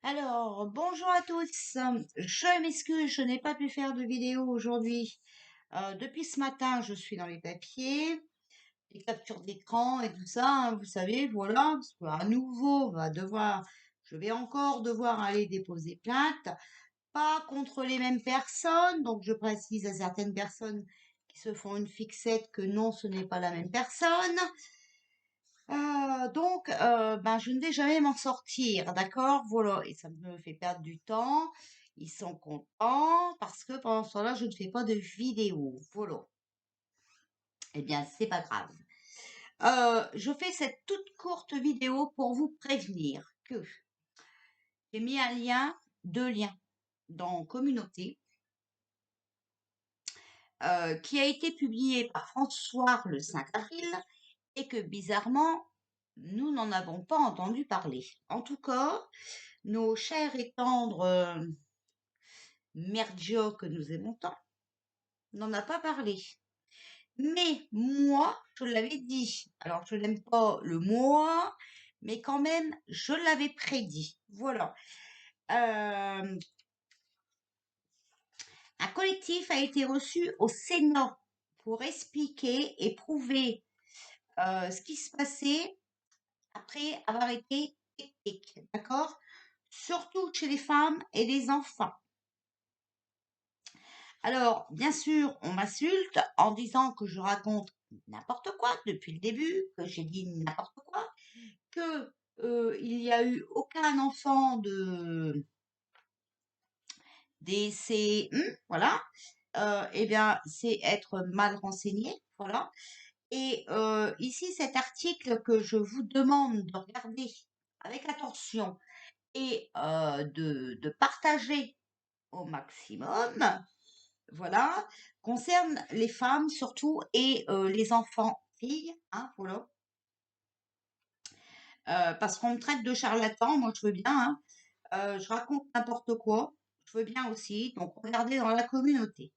Alors, bonjour à tous. Je m'excuse, je n'ai pas pu faire de vidéo aujourd'hui. Depuis ce matin, je suis dans les papiers, les captures d'écran et tout ça, hein, vous savez, voilà, parce qu'à nouveau, je vais encore devoir aller déposer plainte, pas contre les mêmes personnes, donc je précise à certaines personnes qui se font une fixette que non, ce n'est pas la même personne. Donc, je ne vais jamais m'en sortir, d'accord? Voilà, et ça me fait perdre du temps. Ils sont contents parce que pendant ce temps-là, je ne fais pas de vidéo. Voilà. Eh bien, c'est pas grave. Je fais cette toute courte vidéo pour vous prévenir que j'ai mis deux liens dans Communauté, qui a été publié par François le 5 avril et que bizarrement, nous n'en avons pas entendu parler. En tout cas, nos chers et tendres Mergio que nous aimons tant n'en a pas parlé. Mais moi, je l'avais dit. Alors, je n'aime pas le moi, mais quand même, je l'avais prédit. Voilà. Un collectif a été reçu au Sénat pour expliquer et prouver ce qui se passait après avoir été technique, d'accord? Surtout chez les femmes et les enfants. Alors, bien sûr, on m'insulte en disant que je raconte n'importe quoi depuis le début, que j'ai dit n'importe quoi, que il n'y a eu aucun enfant de DCM, voilà. Eh bien, c'est être mal renseigné, voilà. Et ici, cet article que je vous demande de regarder avec attention et de partager au maximum, voilà, concerne les femmes surtout et les enfants filles, hein, voilà. Parce qu'on me traite de charlatan, moi je veux bien, hein. Je raconte n'importe quoi, je veux bien aussi, donc regardez dans la communauté.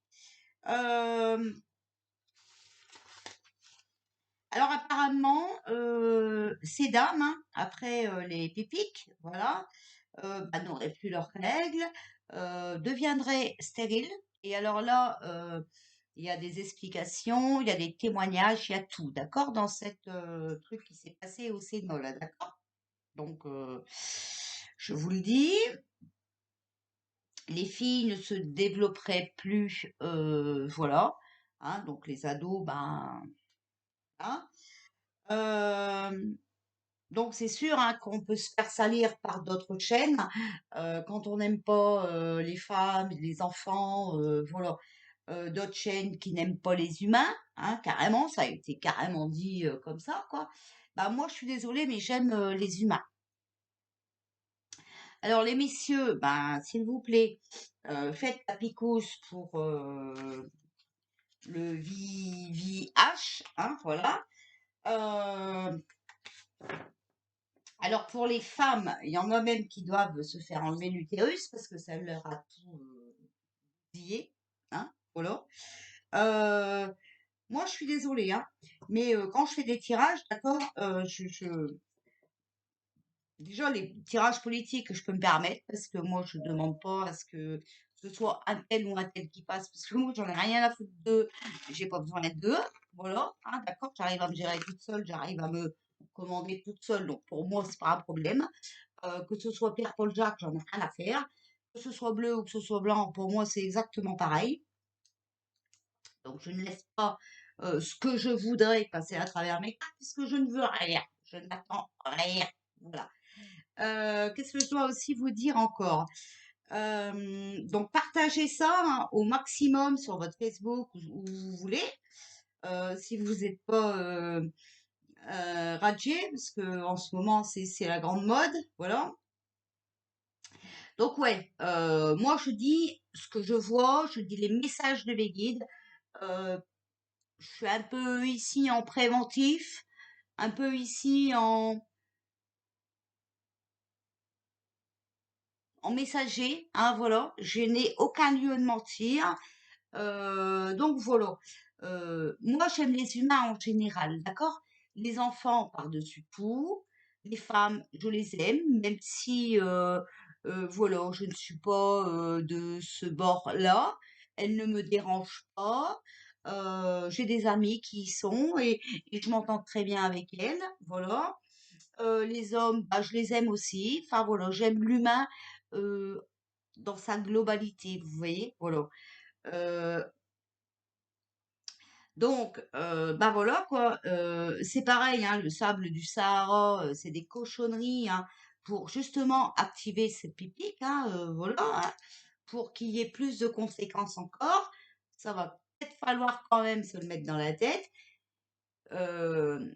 Alors apparemment, ces dames, hein, après les pépiques, voilà, n'auraient plus leurs règles, deviendraient stériles. Et alors là, il y a des explications, il y a des témoignages, il y a tout, d'accord, dans cette truc qui s'est passé au Sénat, là, d'accord? Donc, je vous le dis, les filles ne se développeraient plus, voilà, hein, donc les ados, hein. Donc c'est sûr, hein, qu'on peut se faire salir par d'autres chaînes, quand on n'aime pas, les femmes, les enfants, voilà. D'autres chaînes qui n'aiment pas les humains, hein, carrément, ça a été carrément dit, comme ça, quoi. Bah, moi, je suis désolée, mais j'aime, les humains. Alors les messieurs, s'il vous plaît, faites la picouse pour, le VIH, hein, voilà. Heu Alors pour les femmes, il y en a même qui doivent se faire enlever l'utérus parce que ça leur a tout bousillé, hein, voilà. Euh, Moi, je suis désolée, hein, mais quand je fais des tirages, d'accord, déjà les tirages politiques, je peux me permettre parce que moi, je demande pas à ce que ce soit un tel ou un tel qui passe parce que moi, j'en ai rien à foutre d'eux, j'ai pas besoin d'eux, voilà, hein, d'accord, j'arrive à me gérer toute seule, j'arrive à me commander toute seule, donc pour moi, c'est pas un problème. Que ce soit Pierre-Paul Jacques, j'en ai rien à faire. Que ce soit bleu ou que ce soit blanc, pour moi, c'est exactement pareil. Donc, je ne laisse pas ce que je voudrais passer à travers mes cartes, puisque je ne veux rien. Je n'attends rien. Voilà. Qu'est-ce que je dois aussi vous dire encore? Donc, partagez ça, hein, au maximum sur votre Facebook où vous voulez. Si vous n'êtes pas radié, parce que en ce moment, c'est la grande mode. Voilà. Donc ouais, moi je dis ce que je vois, je dis les messages de mes guides. Euh, je suis un peu ici en préventif, un peu ici en messager, hein, voilà. Je n'ai aucun lieu de mentir. Donc voilà. Moi j'aime les humains en général, d'accord? Les enfants par-dessus tout, les femmes, je les aime, même si Voilà, je ne suis pas, de ce bord-là. Elle ne me dérange pas. J'ai des amis qui y sont et je m'entends très bien avec elles, voilà. Les hommes, bah, je les aime aussi. Enfin voilà, j'aime l'humain, heu, dans sa globalité, vous voyez? Voilà. Heu, donc bah, voilà quoi, c'est pareil, hein, le sable du Sahara, c'est des cochonneries, hein, pour justement activer cette pipique, hein, voilà, hein. Pour qu'il y ait plus de conséquences encore, ça va peut-être falloir quand même se le mettre dans la tête. Hem,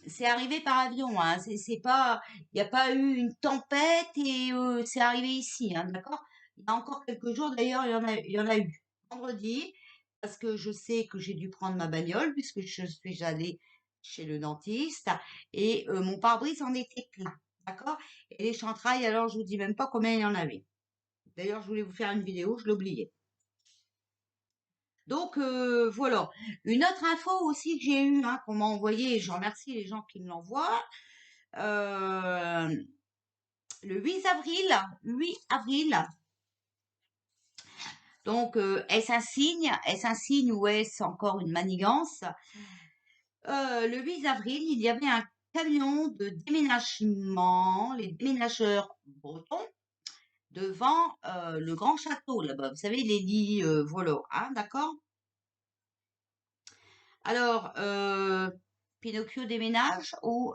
c'est arrivé par avion, hein, c'est pas il y a pas eu une tempête et c'est arrivé ici, hein, d'accord? Il y a encore quelques jours d'ailleurs, il y en a eu. Vendredi, parce que je sais que j'ai dû prendre ma bagnole puisque je suis allée chez le dentiste et mon pare-brise en était plein, d'accord? Et les chantrailles, alors je vous dis même pas combien il y en avait. D'ailleurs, je voulais vous faire une vidéo, je l'ai oublié. Donc voilà. Une autre info aussi que j'ai eue, hein, qu'on m'a envoyée, et je remercie les gens qui me l'envoient. euh, le 8 avril, donc est-ce un signe ou est-ce encore une manigance? Le 8 avril, il y avait un camion de déménagement, les déménageurs bretons, devant le grand château là-bas. Vous savez, les lits volants, hein, d'accord? Alors, Pinocchio déménage ou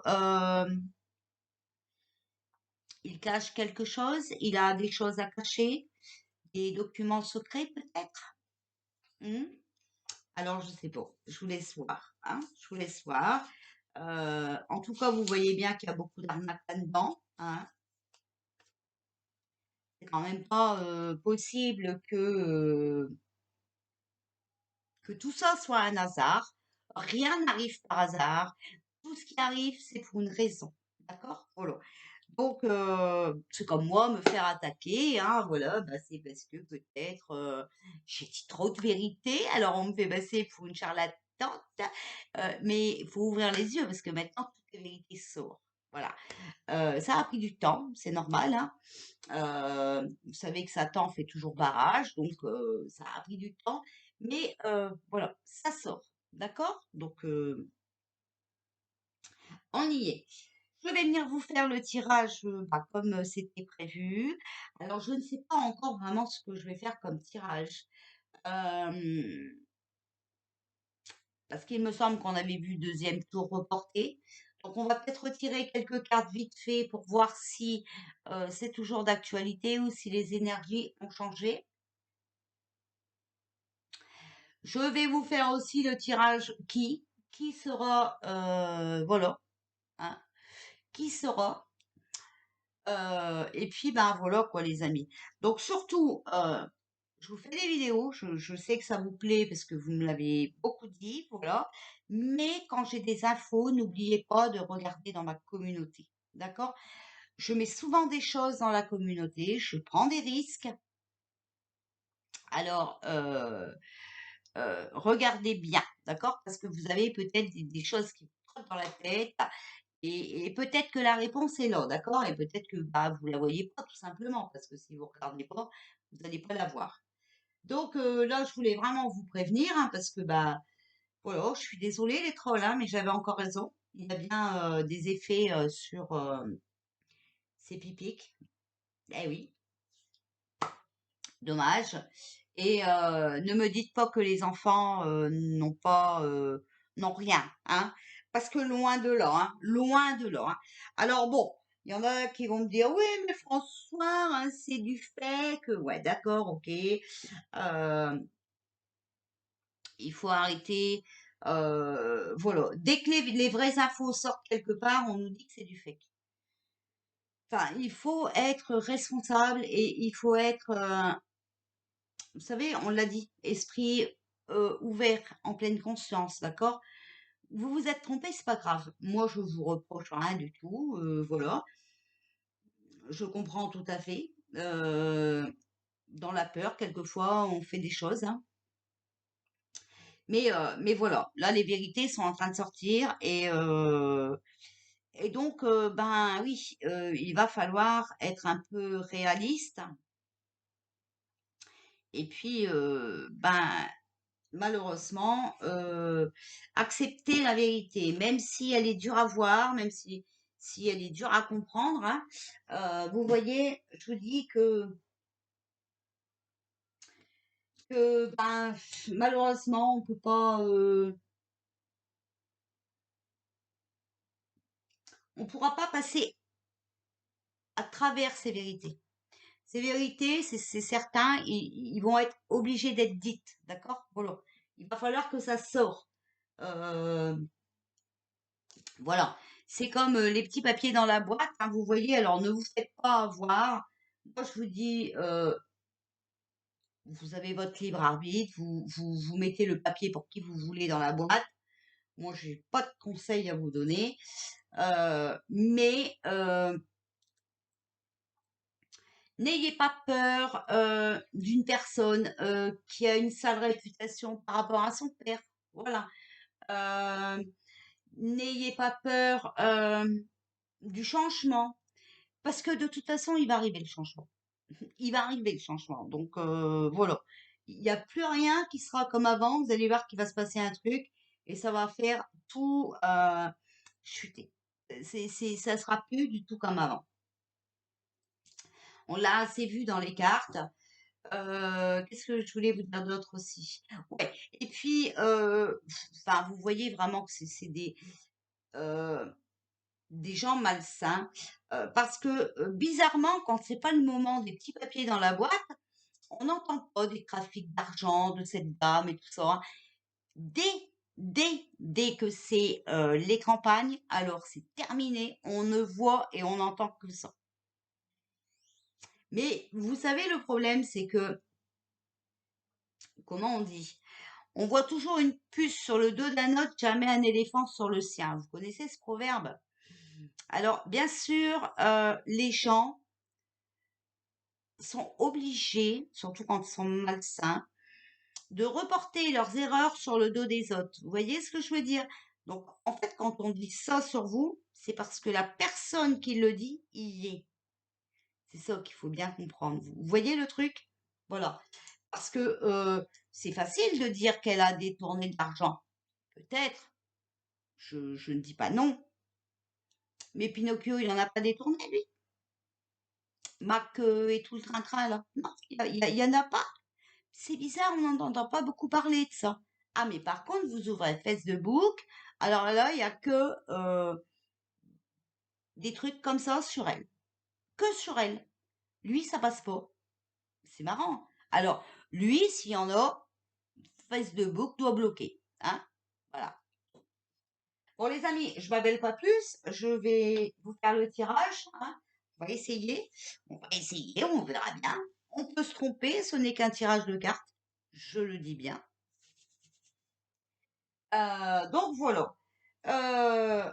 il cache quelque chose, il a des choses à cacher, des documents secrets peut-être. Hmm. Alors, je sais pas, je vous laisse voir, hein, je vous laisse voir. En tout cas, vous voyez bien qu'il y a beaucoup d'arnaques là-dedans, hein. C'est quand même pas possible que tout ça soit un hasard. Rien n'arrive par hasard. Tout ce qui arrive, c'est pour une raison. D'accord? Voilà. Donc, c'est comme moi, me faire attaquer, hein, voilà, bah, c'est parce que peut-être j'ai dit trop de vérité, alors on me fait passer pour une charlatane, mais il faut ouvrir les yeux parce que maintenant toutes les vérités sortent. Voilà. Ça a pris du temps, c'est normal, hein. Vous savez que Satan fait toujours barrage, donc ça a pris du temps, mais voilà, ça sort. D'accord? Donc, on y est. Je vais venir vous faire le tirage bah, comme c'était prévu. Alors, je ne sais pas encore vraiment ce que je vais faire comme tirage. euh, Parce qu'il me semble qu'on avait vu deuxième tour reporté. Donc, on va peut-être retirer quelques cartes vite fait pour voir si c'est toujours d'actualité ou si les énergies ont changé. Je vais vous faire aussi le tirage qui sera, voilà, hein, qui sera. Et puis, ben voilà quoi, les amis. Donc, surtout, je vous fais des vidéos. Je sais que ça vous plaît parce que vous me l'avez beaucoup dit, voilà. Mais quand j'ai des infos, n'oubliez pas de regarder dans ma communauté. D'accord? Je mets souvent des choses dans la communauté. Je prends des risques. Alors, regardez bien, d'accord? Parce que vous avez peut-être des choses qui vous trottent dans la tête et peut-être que la réponse est là, d'accord? Et peut-être que bah, vous la voyez pas tout simplement parce que si vous regardez pas, vous n'allez pas la voir. Donc là, je voulais vraiment vous prévenir hein, parce que bah voilà, je suis désolée les trolls, hein, mais j'avais encore raison. Il y a bien des effets sur ces pipiques. Eh oui, dommage. Et ne me dites pas que les enfants n'ont rien, hein, parce que loin de là, hein, loin de là, hein. Alors bon, il y en a qui vont me dire, oui, mais François, hein, c'est du fait que, ouais, d'accord, ok, il faut arrêter, voilà. Dès que les vraies infos sortent quelque part, on nous dit que c'est du fake. Enfin, il faut être responsable et il faut être, vous savez, on l'a dit, esprit ouvert, en pleine conscience, d'accord? Vous vous êtes trompé, c'est pas grave. Moi, je vous reproche rien du tout, voilà. Je comprends tout à fait. Dans la peur, quelquefois, on fait des choses, hein. Mais voilà, là, les vérités sont en train de sortir Et donc, ben oui, il va falloir être un peu réaliste. Et puis, ben, malheureusement, accepter la vérité, même si elle est dure à voir, même si elle est dure à comprendre, hein. Vous voyez, je vous dis que ben, malheureusement, on peut pas, on pourra pas passer à travers ces vérités. Ces vérités, c'est certain, ils vont être obligés d'être dites, d'accord? Voilà. Il va falloir que ça sorte. Euh, voilà. C'est comme les petits papiers dans la boîte, hein, vous voyez, alors ne vous faites pas avoir. Moi, je vous dis, vous avez votre libre arbitre, vous mettez le papier pour qui vous voulez dans la boîte. Moi, j'ai pas de conseils à vous donner. Mais n'ayez pas peur d'une personne qui a une sale réputation par rapport à son père. Voilà. Euh, N'ayez pas peur du changement. Parce que de toute façon, il va arriver le changement. Il va arriver le changement. Donc voilà. Il n'y a plus rien qui sera comme avant. Vous allez voir qu'il va se passer un truc et ça va faire tout chuter. Ça sera plus du tout comme avant. On l'a assez vu dans les cartes. Qu'est-ce que je voulais vous dire d'autre aussi? Ouais. Et puis, enfin, vous voyez vraiment que c'est des gens malsains, parce que bizarrement, quand c'est pas le moment des petits papiers dans la boîte, on n'entend pas des trafics d'argent de cette dame et tout ça, hein. Dès que c'est les campagnes, alors c'est terminé, on ne voit et on n'entend que ça. Mais vous savez, le problème, c'est que, comment on dit? On voit toujours une puce sur le dos d'un autre, jamais un éléphant sur le sien. Vous connaissez ce proverbe? Alors, bien sûr, les gens sont obligés, surtout quand ils sont malsains, de reporter leurs erreurs sur le dos des autres. Vous voyez ce que je veux dire? Donc, en fait, quand on dit ça sur vous, c'est parce que la personne qui le dit y est. C'est ça qu'il faut bien comprendre. Vous voyez le truc? Voilà. Parce que c'est facile de dire qu'elle a détourné de l'argent. Peut-être. Je ne dis pas non. Mais Pinocchio, il n'en a pas détourné, lui. Mac et tout le train-train, là. Non, il y en a pas. C'est bizarre, on n'en entend pas beaucoup parler de ça. Ah, mais par contre, vous ouvrez Facebook, alors là, il n'y a que des trucs comme ça sur elle. Que sur elle. Lui, ça passe pas. C'est marrant. Alors, lui, s'il y en a, Facebook doit bloquer. Hein? Voilà. Bon, les amis, je m'appelle pas plus. Je vais vous faire le tirage. Hein. On va essayer. On va essayer, on verra bien. On peut se tromper, ce n'est qu'un tirage de cartes. Je le dis bien. Donc voilà. Euh,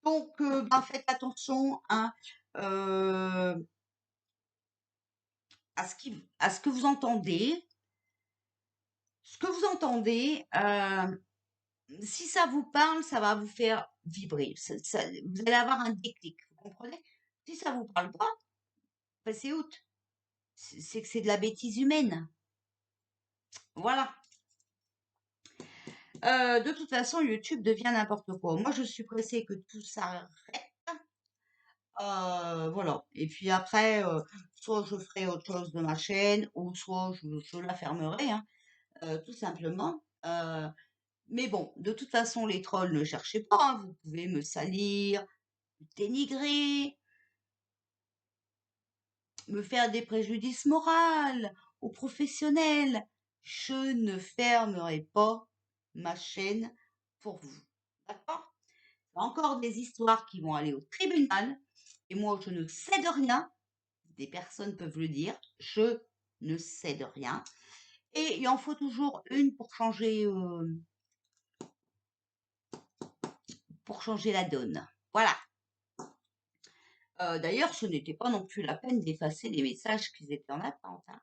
donc, ben, faites attention hein, euh, à ce que vous entendez. Ce que vous entendez, si ça vous parle, ça va vous faire vibrer. Vous allez avoir un déclic, vous comprenez? Si ça vous parle pas, passez outre. C'est que c'est de la bêtise humaine. Voilà. De toute façon, YouTube devient n'importe quoi. Moi, je suis pressée que tout s'arrête. Voilà. Et puis après, soit je ferai autre chose de ma chaîne, ou soit je la fermerai, hein, tout simplement. Mais bon, de toute façon, les trolls, ne cherchez pas, hein, vous pouvez me salir, me dénigrer, me faire des préjudices moraux ou professionnels. Je ne fermerai pas ma chaîne pour vous. D'accord? Encore des histoires qui vont aller au tribunal. Et moi, je ne cède rien. Des personnes peuvent le dire. Je ne cède rien. Et il en faut toujours une pour changer la donne. Voilà. D'ailleurs, ce n'était pas non plus la peine d'effacer les messages qui étaient en attente. Hein.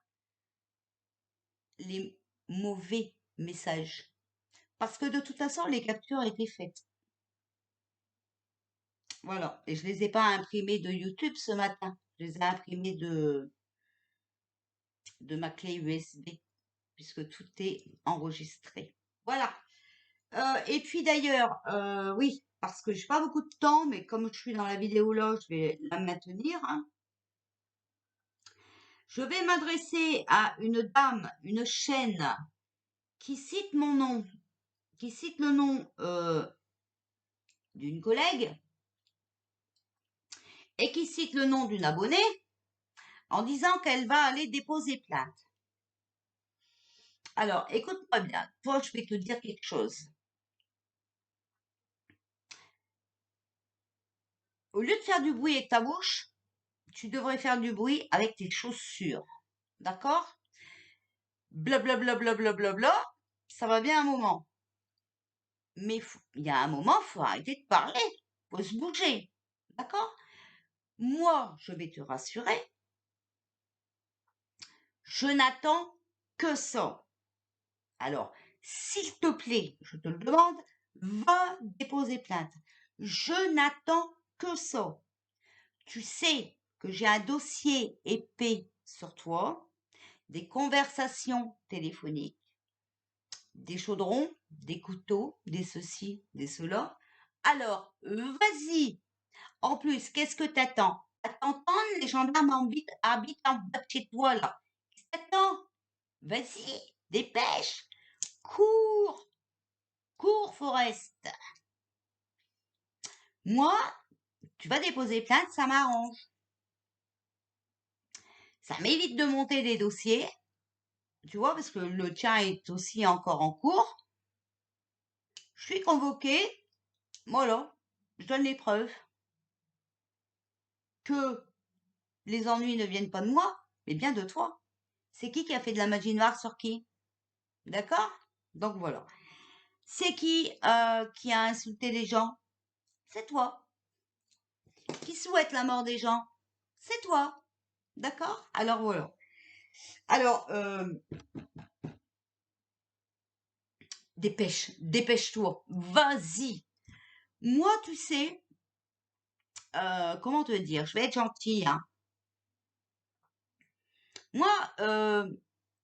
Les mauvais messages. Parce que de toute façon, les captures étaient faites. Voilà. Et je les ai pas imprimés de YouTube ce matin. Je les ai imprimés de ma clé USB, puisque tout est enregistré. Voilà. Et puis d'ailleurs, oui, parce que j'ai pas beaucoup de temps, mais comme je suis dans la vidéo là, je vais la maintenir, hein. Je vais m'adresser à une dame, une chaîne qui cite mon nom, qui cite le nom d'une collègue et qui cite le nom d'une abonnée en disant qu'elle va aller déposer plainte. Alors, écoute-moi bien, toi, je vais te dire quelque chose. Au lieu de faire du bruit avec ta bouche, tu devrais faire du bruit avec tes chaussures. D'accord? Blablabla, blablabla, ça va bien un moment. Mais il y a un moment, il faut arrêter de parler. Il faut se bouger. D'accord? Moi, je vais te rassurer. Je n'attends que ça. Alors, s'il te plaît, je te le demande, va déposer plainte. Je n'attends que ça. Tu sais que j'ai un dossier épais sur toi, des conversations téléphoniques, des chaudrons, des couteaux, des ceci, des cela. Alors, vas-y. En plus, qu'est-ce que t'attends? À t'entendre, les gendarmes habitent en bas de chez toi, là. Qu'est-ce que t'attends? Vas-y, dépêche. Cours, cours, Forest. Moi, tu vas déposer plainte, ça m'arrange. Ça m'évite de monter des dossiers, tu vois, parce que le tien est aussi encore en cours. Je suis convoquée, voilà, je donne les preuves que les ennuis ne viennent pas de moi, mais bien de toi. C'est qui a fait de la magie noire sur qui? D'accord? Donc voilà. C'est qui a insulté les gens? C'est toi. Qui souhaite la mort des gens? C'est toi. D'accord? Alors voilà. Alors, dépêche-toi, vas-y. Moi, tu sais, comment te dire, je vais être gentille, hein. Moi,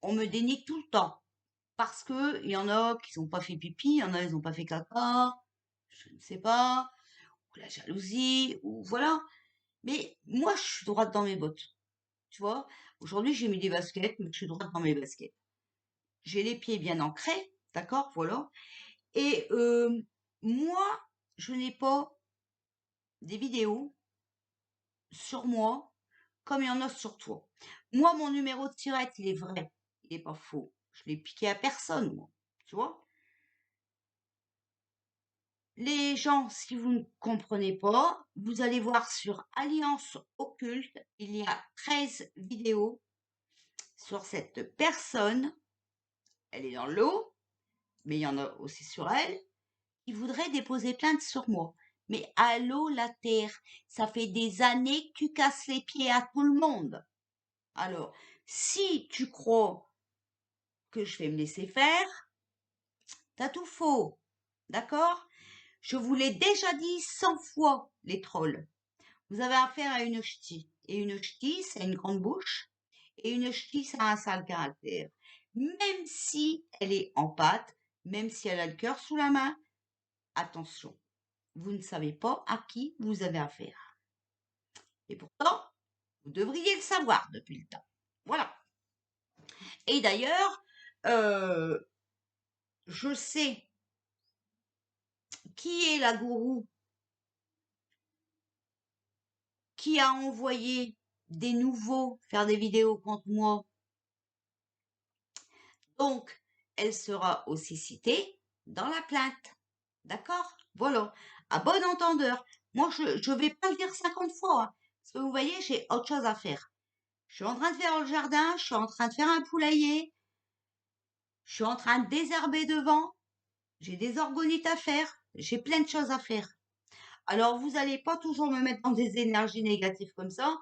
on me dénigre tout le temps parce que il y en a qui n'ont pas fait pipi, il y en a ils n'ont pas fait caca, je ne sais pas, ou la jalousie, ou voilà. Mais moi, je suis droite dans mes bottes, tu vois. Aujourd'hui, j'ai mis des baskets, mais je suis droite dans mes baskets. J'ai les pieds bien ancrés, d'accord, voilà. Et moi, je n'ai pas des vidéos sur moi comme il y en a sur toi. Moi, mon numéro de tirette, il est vrai, il n'est pas faux. Je l'ai piqué à personne, moi, tu vois. Les gens, si vous ne comprenez pas, vous allez voir sur Alliance Occulte, il y a 13 vidéos sur cette personne. Elle est dans l'eau, mais il y en a aussi sur elle, qui voudrait déposer plainte sur moi. Mais allô, la terre, ça fait des années que tu casses les pieds à tout le monde. Alors, si tu crois que je vais me laisser faire, t'as tout faux. D'accord? Je vous l'ai déjà dit 100 fois, les trolls. Vous avez affaire à une ch'ti. Et une ch'ti, c'est une grande bouche. Et une ch'ti, ça a un sale caractère. Même si elle est en pâte, même si elle a le cœur sous la main, attention. Vous ne savez pas à qui vous avez affaire. Et pourtant, vous devriez le savoir depuis le temps. Voilà. Et d'ailleurs, euh, je sais qui est la gourou qui a envoyé des nouveaux faire des vidéos contre moi. Donc, elle sera aussi citée dans la plainte. D'accord? Voilà. À bon entendeur. Moi, je vais pas le dire 50 fois, hein, parce que vous voyez, j'ai autre chose à faire. Je suis en train de faire le jardin, je suis en train de faire un poulailler, je suis en train de désherber devant, j'ai des orgonites à faire, j'ai plein de choses à faire. Alors, vous n'allez pas toujours me mettre dans des énergies négatives comme ça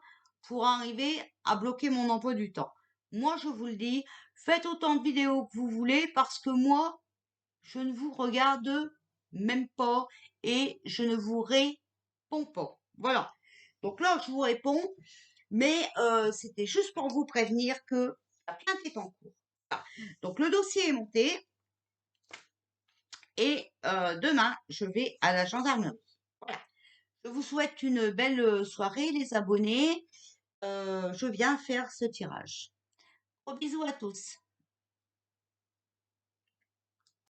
pour arriver à bloquer mon emploi du temps. Moi, je vous le dis, faites autant de vidéos que vous voulez parce que moi, je ne vous regarde même pas et je ne vous réponds pompon. Voilà. Donc là, je vous réponds, mais c'était juste pour vous prévenir que la plainte est en cours. Voilà. Donc le dossier est monté et demain, je vais à la gendarmerie. Voilà. Je vous souhaite une belle soirée, les abonnés. Je viens faire ce tirage. Gros bisous à tous.